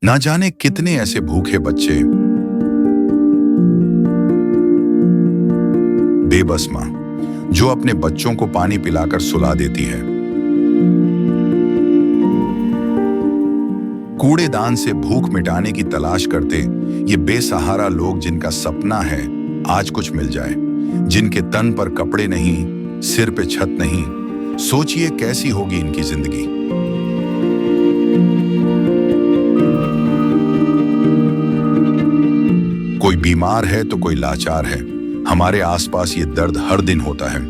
ना जाने कितने ऐसे भूखे बच्चे, बेबस मां जो अपने बच्चों को पानी पिलाकर सुला देती है। कूड़ेदान से भूख मिटाने की तलाश करते ये बेसहारा लोग जिनका सपना है आज कुछ मिल जाए, जिनके तन पर कपड़े नहीं, सिर पे छत नहीं, सोचिए कैसी होगी इनकी जिंदगी। कोई बीमार है तो कोई लाचार है। हमारे आसपास ये दर्द हर दिन होता है,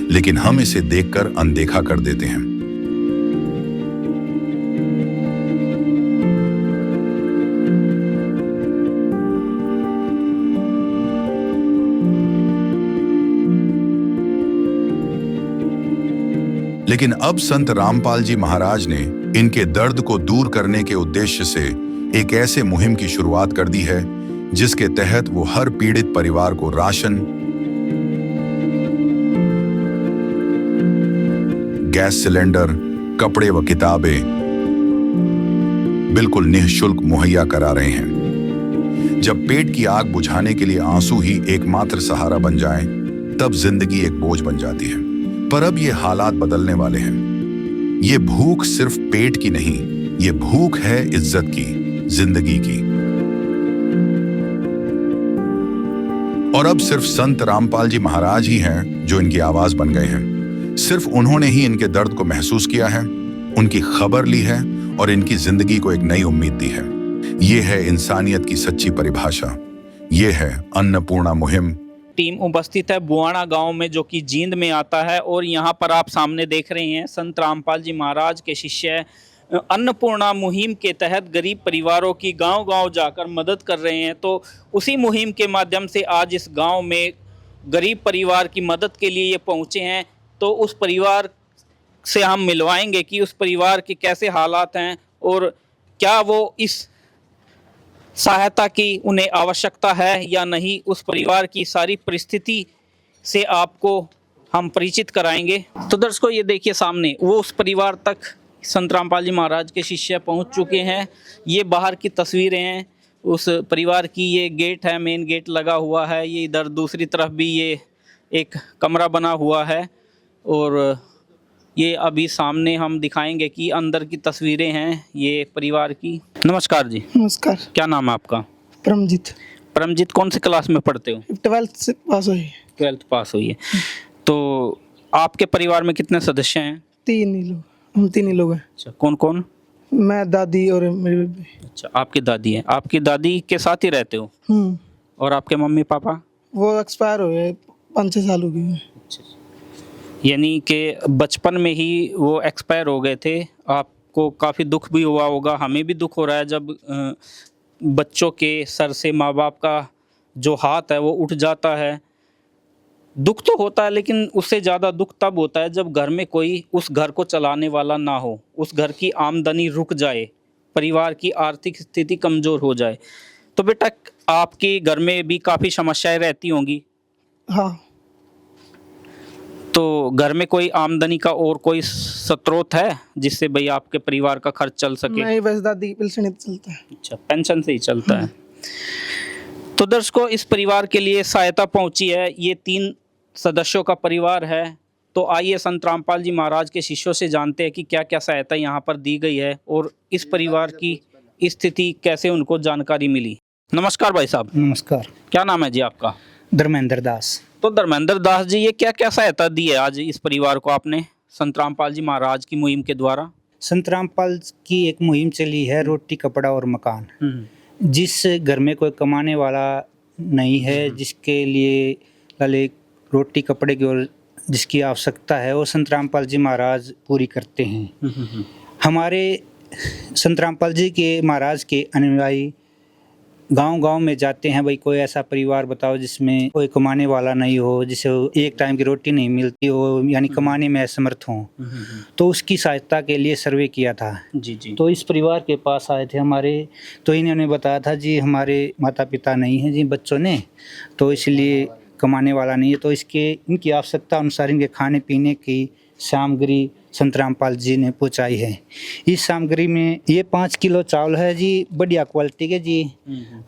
लेकिन हम इसे देखकर अनदेखा कर देते हैं। लेकिन अब संत रामपाल जी महाराज ने इनके दर्द को दूर करने के उद्देश्य से एक ऐसे मुहिम की शुरुआत कर दी है जिसके तहत वो हर पीड़ित परिवार को राशन, गैस सिलेंडर, कपड़े व किताबें बिल्कुल निःशुल्क मुहैया करा रहे हैं। जब पेट की आग बुझाने के लिए आंसू ही एकमात्र सहारा बन जाएं, तब जिंदगी एक बोझ बन जाती है। पर अब ये हालात बदलने वाले हैं। ये भूख सिर्फ पेट की नहीं, ये भूख है इज्जत की, जिंदगी की। और अब सिर्फ संत रामपाल जी महाराज ही हैं जो इनकी आवाज बन गए हैं। सिर्फ उन्होंने ही इनके दर्द को महसूस किया है, उनकी खबर ली है और इनकी जिंदगी को एक नई उम्मीद दी है। ये है इंसानियत की सच्ची परिभाषा। ये है अन्नपूर्णा मुहिम। टीम उपस्थित है बुआना गांव में, जो कि जींद में आता है, और यहाँ पर आप सामने देख रहे हैं संत रामपाल जी महाराज के शिष्य अन्नपूर्णा मुहिम के तहत गरीब परिवारों की गांव-गांव जाकर मदद कर रहे हैं। तो उसी मुहिम के माध्यम से आज इस गांव में गरीब परिवार की मदद के लिए ये पहुँचे हैं। तो उस परिवार से हम मिलवाएंगे कि उस परिवार के कैसे हालात हैं और क्या वो इस सहायता की उन्हें आवश्यकता है या नहीं। उस परिवार की सारी परिस्थिति से आपको हम परिचित कराएंगे। तो दर्शकों, ये देखिए सामने वो उस परिवार तक संत रामपाल जी महाराज के शिष्य पहुंच चुके हैं। ये बाहर की तस्वीरें हैं उस परिवार की। ये गेट है, मेन गेट लगा हुआ है। ये इधर दूसरी तरफ भी ये एक कमरा बना हुआ है और ये अभी सामने हम दिखाएंगे कि अंदर की तस्वीरें हैं ये परिवार की। नमस्कार जी। नमस्कार। क्या नाम है आपका? परमजीत। परमजीत, कौन सी क्लास में पढ़ते हो? 12th से पास हुई है। 12th पास हुई है। तो आपके परिवार में कितने सदस्य हैं? 3 ही लोग, हम 3 ही लोग हैं। अच्छा, कौन कौन? मैं, दादी और मेरी बेबी। अच्छा, आपकी दादी है। आपकी दादी के साथ ही रहते हो? और आपके मम्मी पापा? वो एक्सपायर हो गए, 5-6 साल हो गए। यानी कि बचपन में ही वो एक्सपायर हो गए थे। आपको काफ़ी दुख भी हुआ होगा, हमें भी दुख हो रहा है जब बच्चों के सर से माँ बाप का जो हाथ है वो उठ जाता है। दुख तो होता है, लेकिन उससे ज़्यादा दुख तब होता है जब घर में कोई उस घर को चलाने वाला ना हो, उस घर की आमदनी रुक जाए, परिवार की आर्थिक स्थिति कमज़ोर हो जाए। तो बेटा, आपके घर में भी काफ़ी समस्याएं रहती होंगी? हाँ। तो घर में कोई आमदनी का और कोई स्रोत है जिससे भाई आपके परिवार का खर्च चल सके? नहीं, बस दादी की पेंशन ही चलता है। अच्छा, पेंशन से ही चलता है। तो दर्शकों, इस परिवार के लिए सहायता पहुंची है। ये 3 सदस्यों का परिवार है। तो आइए संत रामपाल जी महाराज के शिष्यों से जानते हैं कि क्या क्या सहायता यहाँ पर दी गई है और इस परिवार की स्थिति कैसे उनको जानकारी मिली। नमस्कार भाई साहब। नमस्कार। क्या नाम है जी आपका? धर्मेंद्र दास। तो धर्मेंद्र दास जी, ये क्या क्या सहायता दी है आज इस परिवार को आपने संत रामपाल जी महाराज की मुहिम के द्वारा? संत रामपाल की एक मुहिम चली है, रोटी कपड़ा और मकान। जिस घर में कोई कमाने वाला नहीं है, जिसके लिए लाले रोटी कपड़े की और जिसकी आवश्यकता है, वो संत रामपाल जी महाराज पूरी करते हैं। हमारे संत रामपाल जी के महाराज के अनुयायी गांव-गांव में जाते हैं। भाई कोई ऐसा परिवार बताओ जिसमें कोई कमाने वाला नहीं हो, जिसे एक टाइम की रोटी नहीं मिलती हो, यानी कमाने में असमर्थ हो। तो उसकी सहायता के लिए सर्वे किया था। जी जी। तो इस परिवार के पास आए थे हमारे, तो इन्होंने बताया था जी हमारे माता पिता नहीं हैं जी बच्चों ने, तो इसलिए कमाने वाला नहीं है, तो इनकी आवश्यकता अनुसार इनके खाने पीने की सामग्री संत रामपाल जी ने पहुंचाई है। इस सामग्री में ये 5 किलो चावल है जी, बढ़िया क्वालिटी के जी।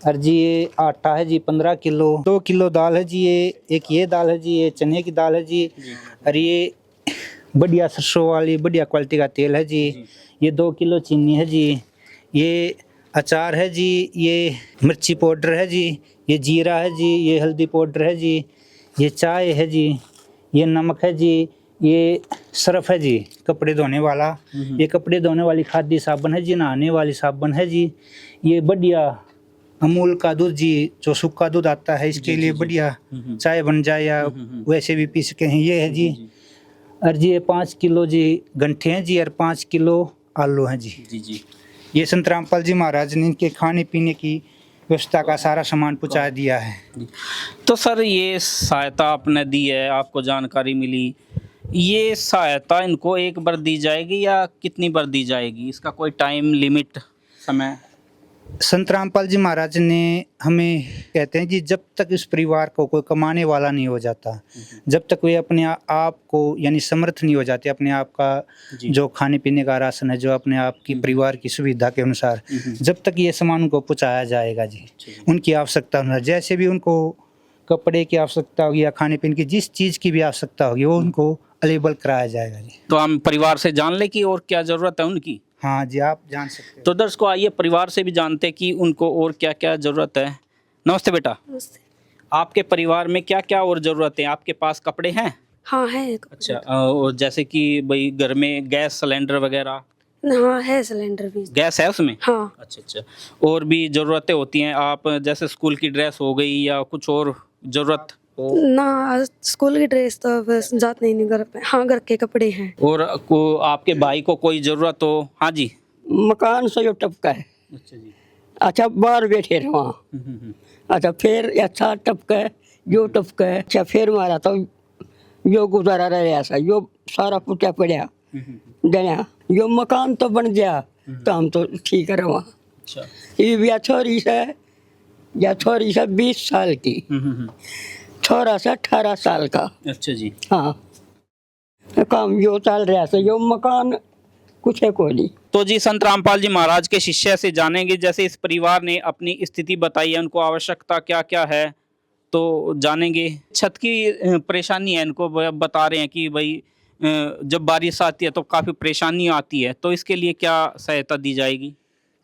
और जी ये आटा है जी 15 किलो, 2 किलो दाल है जी, ये दाल है जी, ये चने की दाल है जी। और ये बढ़िया सरसों वाली बढ़िया क्वालिटी का तेल है जी। ये 2 किलो चीनी है जी। ये अचार है जी, ये मिर्ची पाउडर है जी, ये जीरा है जी, ये हल्दी पाउडर है जी, ये चाय है जी, ये नमक है जी, ये सर्फ है जी कपड़े धोने वाला, ये कपड़े धोने वाली खादी साबुन है जी, नहाने वाली साबुन है जी। ये बढ़िया अमूल का दूध जी, जो सूखा दूध आता है इसके लिए बढ़िया चाय बन जाए या वैसे भी पी सके हैं, ये है जी। और जी ये 5 किलो जी गंठे हैं जी, और 5 किलो आलू हैं जी। जी। ये संत रामपाल जी महाराज ने इनके खाने पीने की व्यवस्था का सारा सामान पहुंचा दिया है। तो सर ये सहायता आपने दी है, आपको जानकारी मिली, ये सहायता इनको एक बार दी जाएगी या कितनी बार दी जाएगी? इसका कोई टाइम लिमिट, समय? संत रामपाल जी महाराज ने हमें कहते हैं कि जब तक इस परिवार को कोई कमाने वाला नहीं हो जाता, जब तक वे अपने आप को यानी समर्थ नहीं हो जाते, अपने आप का जो खाने पीने का राशन है, जो अपने आप की परिवार की सुविधा के अनुसार, जब तक ये सामान उनको पहुँचाया जाएगा जी, उनकी आवश्यकता अनुसार, जैसे भी उनको कपड़े की आवश्यकता होगी या खाने पीने की जिस चीज़ की भी आवश्यकता होगी वो उनको अवेलेबल कराया जाएगा जी। तो हम परिवार से जान ले कि और क्या ज़रूरत है उनकी। हाँ जी, आप जान सकते हो। तो दर्शकों आइए परिवार से भी जानते हैं कि उनको और क्या क्या ज़रूरत है। नमस्ते बेटा। नमस्ते। आपके परिवार में क्या क्या और ज़रूरत है? आपके पास कपड़े हैं? हाँ है कपड़े। अच्छा, और जैसे कि भाई घर में गैस सिलेंडर वगैरह? हाँ है सिलेंडर भी। गैस है उसमें? हाँ। अच्छा। और भी ज़रूरतें होती हैं, आप जैसे स्कूल की ड्रेस हो गई या कुछ और ज़रूरत हो? ना स्कूल की ड्रेस तो बस जात नहीं घर पे। हाँ घर के कपड़े हैं। और आपके भाई को कोई ज़रूरत हो? हाँ जी। मकान से जो टपका है, अच्छा जी। अच्छा बाहर बैठे रहे वहाँ, अच्छा फिर अच्छा टपका है, जो टपका है, अच्छा फिर मारा तो यो गुजारा रहे ऐसा, यो सारा फुटा पड़ा गया, यो मकान तो बन गया तो हम तो ठीक है वहाँ। अच्छा। ये भी छोरी से 20 साल की, छोरा से 18 साल का। अच्छा जी। हाँ काम यो चल रहा है, यो मकान कुछ है कोई नहीं। तो जी संत रामपाल जी महाराज के शिष्य से जानेंगे, जैसे इस परिवार ने अपनी स्थिति बताई है, उनको आवश्यकता क्या क्या है तो जानेंगे। छत की परेशानी है, इनको बता रहे हैं कि भाई जब बारिश आती है तो काफ़ी परेशानी आती है, तो इसके लिए क्या सहायता दी जाएगी?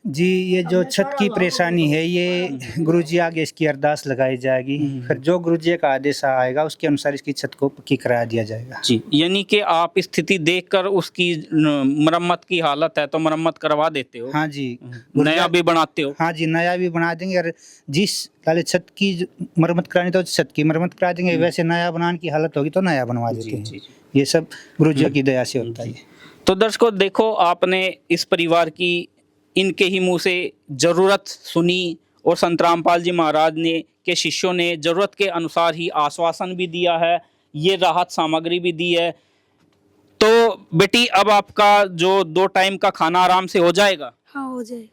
जी ये जो छत की परेशानी है ये गुरुजी आगे इसकी अरदास लगाई जाएगी, फिर जो गुरुजी का आदेश आएगा उसके अनुसार इसकी छत को पक्की करा दिया जाएगा जी। यानी कि आप स्थिति देखकर उसकी मरम्मत की हालत है तो मरम्मत करवा देते हो? हाँ जी, नया भी बनाते हो? हाँ जी, नया भी बना देंगे, और जिस पहले छत की मरम्मत करानी तो छत की मरम्मत करा देंगे, वैसे नया बनाने की हालत होगी तो नया बनवा देते हैं। ये सब गुरुजी की दया से होता है। तो दर्शकों देखो, आपने इस परिवार की इनके ही मुंह से ज़रूरत सुनी और संत रामपाल जी महाराज ने के शिष्यों ने ज़रूरत के अनुसार ही आश्वासन भी दिया है, ये राहत सामग्री भी दी है। तो बेटी अब आपका जो 2 टाइम का खाना आराम से हो जाएगा? हाँ हो जाएगा।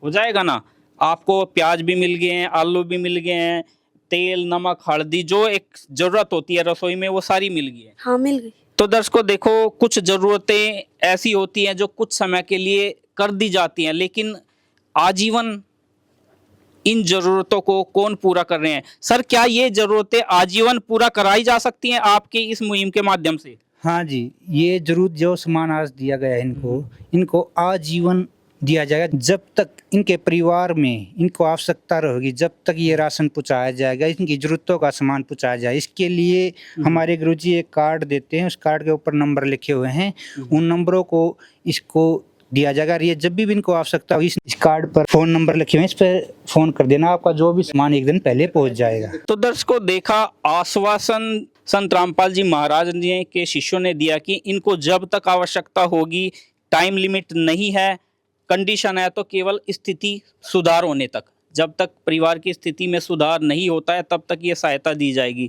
हो जाएगा ना? आपको प्याज भी मिल गए हैं, आलू भी मिल गए हैं, तेल, नमक, हल्दी, जो एक ज़रूरत होती है रसोई में वो सारी मिल गई है। हाँ मिल गई। तो दर्शकों देखो, कुछ ज़रूरतें ऐसी होती हैं जो कुछ समय के लिए कर दी जाती हैं, लेकिन आजीवन इन ज़रूरतों को कौन पूरा कर रहे हैं? सर क्या ये ज़रूरतें आजीवन पूरा कराई जा सकती हैं आपकी इस मुहिम के माध्यम से? हाँ जी, ये जरूर जो सामान आज दिया गया है इनको आजीवन दिया जाएगा, जब तक इनके परिवार में इनको आवश्यकता रहेगी, जब तक ये राशन पहुँचाया जाएगा, इनकी ज़रूरतों का सामान पहुँचाया जाए। इसके लिए हमारे गुरुजी एक कार्ड देते हैं, उस कार्ड के ऊपर नंबर लिखे हुए हैं, उन नंबरों को इसको दिया जाएगा। ये जब भी इनको आवश्यकता होगी इस कार्ड पर फ़ोन नंबर लिखे हुए हैं, इस पर फ़ोन कर देना, आपका जो भी सामान एक दिन पहले पहुँच जाएगा। तो दर्शकों देखा, आश्वासन संत रामपाल जी महाराज ने के शिष्यों ने दिया कि इनको जब तक आवश्यकता होगी, टाइम लिमिट नहीं है, कंडीशन है तो केवल स्थिति सुधार होने तक, जब तक परिवार की स्थिति में सुधार नहीं होता है तब तक ये सहायता दी जाएगी।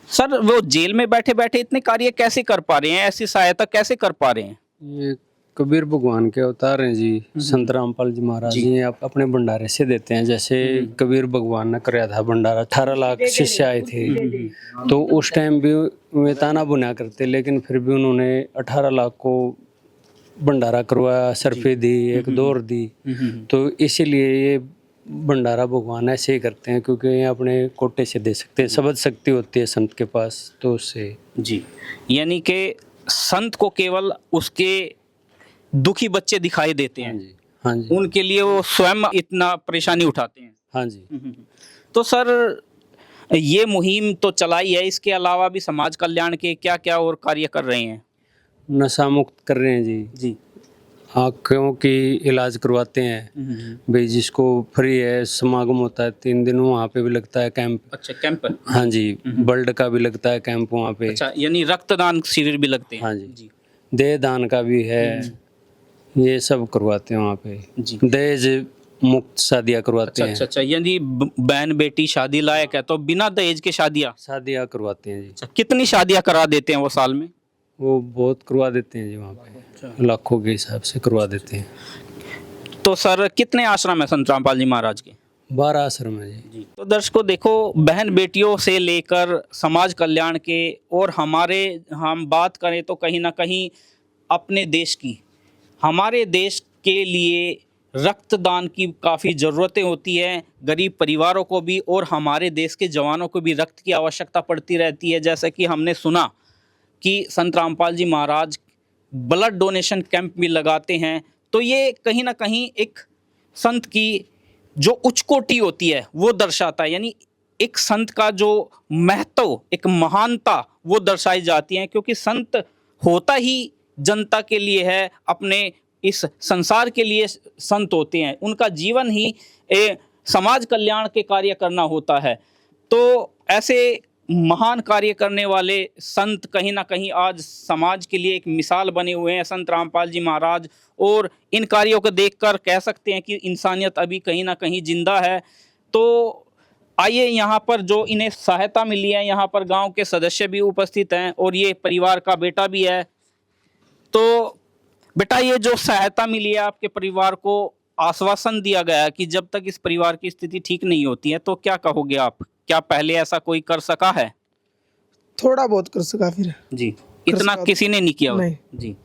सर वो जेल में बैठे बैठे इतने कार्य कैसे कर पा रहे हैं, ऐसी सहायता कैसे कर पा रहे हैं? ये कबीर भगवान के अवतार हैं जी, संत रामपाल जी महाराज जी आप अपने भंडारे से देते हैं। जैसे कबीर भगवान ने कराया था भंडारा, 18 लाख शिष्य आए थे, तो उस टाइम भी वे ताना बुना करते, लेकिन फिर भी उन्होंने 18 लाख को भंडारा करवाया, सरफे दी, एक दौर दी। तो इसीलिए ये भंडारा भगवान ऐसे ही करते हैं, क्योंकि ये अपने कोटे से दे सकते हैं, शब्द शक्ति होती है संत के पास, तो उससे जी। यानी कि संत को केवल उसके दुखी बच्चे दिखाई देते हैं, हाँ जी, उनके लिए वो स्वयं इतना परेशानी उठाते हैं। हाँ जी। तो सर ये मुहिम तो चलाई है, इसके अलावा भी समाज कल्याण के क्या क्या और कार्य कर रहे हैं? नशा मुक्त कर रहे हैं जी, जी। आँखों की इलाज करवाते हैं भाई, जिसको फ्री है, समागम होता है 3 दिन, वहाँ पे भी लगता है कैंप। अच्छा, कैंप। हाँ जी, ब्लड का भी लगता है कैंप वहाँ पे। अच्छा, यानी रक्तदान शिविर भी लगते हैं? हाँ जी, देह दान का भी है, ये सब करवाते हैं वहाँ पे जी। दहेज मुक्त शादियाँ करवाते हैं। अच्छा, यानी बहन बेटी शादी लायक है तो बिना दहेज के शादियाँ करवाते हैं जी। अच्छा, कितनी शादियाँ करा देते हैं वो साल में? वो बहुत करवा देते हैं जी, वहाँ पे लाखों के हिसाब से करवा देते हैं। तो सर कितने आश्रम है संत रामपाल जी महाराज के? 12 आश्रम है जी। तो दर्शकों देखो, बहन बेटियों से लेकर समाज कल्याण के, और हम बात करें तो कहीं ना कहीं अपने देश की, हमारे देश के लिए रक्तदान की काफ़ी ज़रूरतें होती हैं, गरीब परिवारों को भी और हमारे देश के जवानों को भी रक्त की आवश्यकता पड़ती रहती है। जैसे कि हमने सुना कि संत रामपाल जी महाराज ब्लड डोनेशन कैंप भी लगाते हैं, तो ये कहीं ना कहीं एक संत की जो उच्च कोटि होती है वो दर्शाता है। यानी एक संत का जो महत्व, एक महानता वो दर्शाई जाती है, क्योंकि संत होता ही जनता के लिए है, अपने इस संसार के लिए संत होते हैं, उनका जीवन ही समाज कल्याण के कार्य करना होता है। तो ऐसे महान कार्य करने वाले संत कहीं ना कहीं आज समाज के लिए एक मिसाल बने हुए हैं, संत रामपाल जी महाराज, और इन कार्यों को देखकर कह सकते हैं कि इंसानियत अभी कहीं ना कहीं जिंदा है। तो आइए, यहाँ पर जो इन्हें सहायता मिली है, यहाँ पर गांव के सदस्य भी उपस्थित हैं और ये परिवार का बेटा भी है। तो बेटा, ये जो सहायता मिली है आपके परिवार को, आश्वासन दिया गया है कि जब तक इस परिवार की स्थिति ठीक नहीं होती है, तो क्या कहोगे आप? क्या पहले ऐसा कोई कर सका है? थोड़ा बहुत कर सका फिर जी, इतना किसी ने नहीं किया नहीं। जी।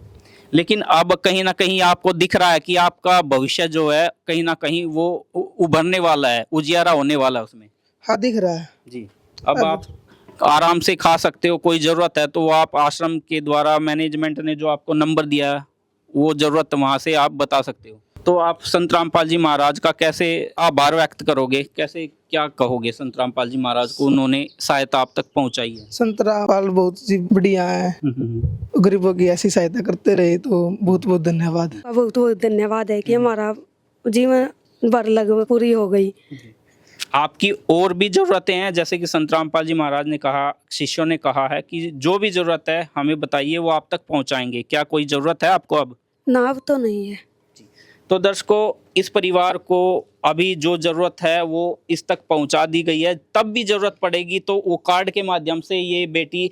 लेकिन अब कहीं ना कहीं आपको दिख रहा है कि आपका भविष्य जो है कहीं ना कहीं वो उभरने वाला है, उजियारा होने वाला है उसमें। हाँ, दिख रहा है जी। अब आप आराम से खा सकते हो, कोई ज़रूरत है तो आप आश्रम के द्वारा मैनेजमेंट ने जो आपको नंबर दिया है, वो ज़रूरत वहाँ से आप बता सकते हो। तो आप संत रामपाल जी महाराज का कैसे आभार व्यक्त करोगे, कैसे क्या कहोगे संत रामपाल जी महाराज को, उन्होंने सहायता आप तक पहुँचाई है? संत रामपाल बहुत ही बढ़िया है, गरीबों की ऐसी सहायता करते रहे, तो बहुत बहुत धन्यवाद। बहुत बहुत धन्यवाद है कि हमारा जीवन भर लगभग पूरी हो गई। आपकी और भी ज़रूरतें हैं, जैसे कि संत रामपाल जी महाराज ने कहा, शिष्यों ने कहा है कि जो भी ज़रूरत है हमें बताइए, वो आप तक पहुंचाएंगे। क्या कोई ज़रूरत है आपको अब? ना, अब तो नहीं है। तो दर्शकों, इस परिवार को अभी जो ज़रूरत है वो इस तक पहुंचा दी गई है, तब भी ज़रूरत पड़ेगी तो वो कार्ड के माध्यम से ये बेटी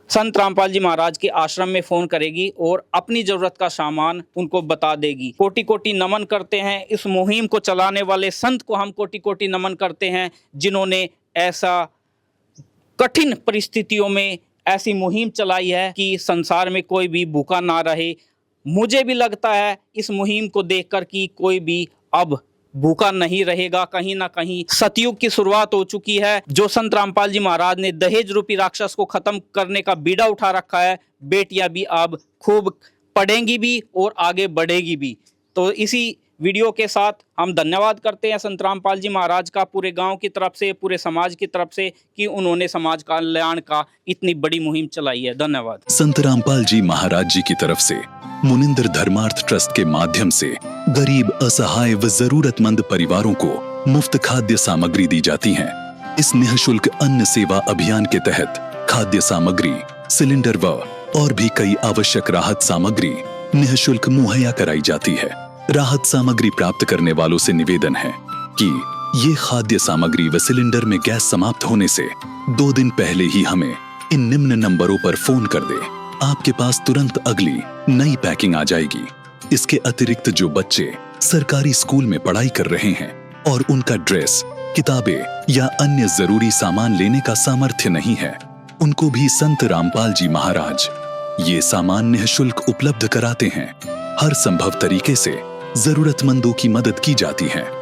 संत रामपाल जी महाराज के आश्रम में फ़ोन करेगी और अपनी ज़रूरत का सामान उनको बता देगी। कोटि कोटि नमन करते हैं इस मुहिम को चलाने वाले संत को, हम कोटि कोटि नमन करते हैं जिन्होंने ऐसा कठिन परिस्थितियों में ऐसी मुहिम चलाई है कि संसार में कोई भी भूखा ना रहे। मुझे भी लगता है इस मुहिम को देखकर कि कोई भी अब भूखा नहीं रहेगा। कहीं ना कहीं सतयुग की शुरुआत हो चुकी है। जो संत रामपाल जी महाराज ने दहेज रूपी राक्षस को खत्म करने का बीड़ा उठा रखा है, बेटियां भी अब खूब पढ़ेंगी भी और आगे बढ़ेगी भी। तो इसी वीडियो के साथ हम धन्यवाद करते हैं संत रामपाल जी महाराज का, पूरे गांव की तरफ से, पूरे समाज की तरफ से, कि उन्होंने समाज कल्याण का इतनी बड़ी मुहिम चलाई है। धन्यवाद। संत रामपाल जी महाराज जी की तरफ से मुनिंदर धर्मार्थ ट्रस्ट के माध्यम से गरीब, असहाय व जरूरतमंद परिवारों को मुफ्त खाद्य सामग्री दी जाती है। इस निःशुल्क अन्न सेवा अभियान के तहत खाद्य सामग्री, सिलेंडर व और भी कई आवश्यक राहत सामग्री निःशुल्क मुहैया कराई जाती है। राहत सामग्री प्राप्त करने वालों से निवेदन है कि ये खाद्य सामग्री व सिलेंडर में गैस समाप्त होने से 2 दिन पहले ही हमें इन निम्न नंबरों पर फोन कर दे। आपके पास तुरंत अगली नई पैकिंग आ जाएगी। इसके अतिरिक्त जो बच्चे सरकारी स्कूल में पढ़ाई कर रहे हैं और उनका ड्रेस, किताबें या अन्य जरूरी सामान लेने का सामर्थ्य नहीं है, उनको भी संत रामपाल जी महाराज ये सामान निःशुल्क उपलब्ध कराते हैं। हर संभव तरीके से जरूरतमंदों की मदद की जाती है।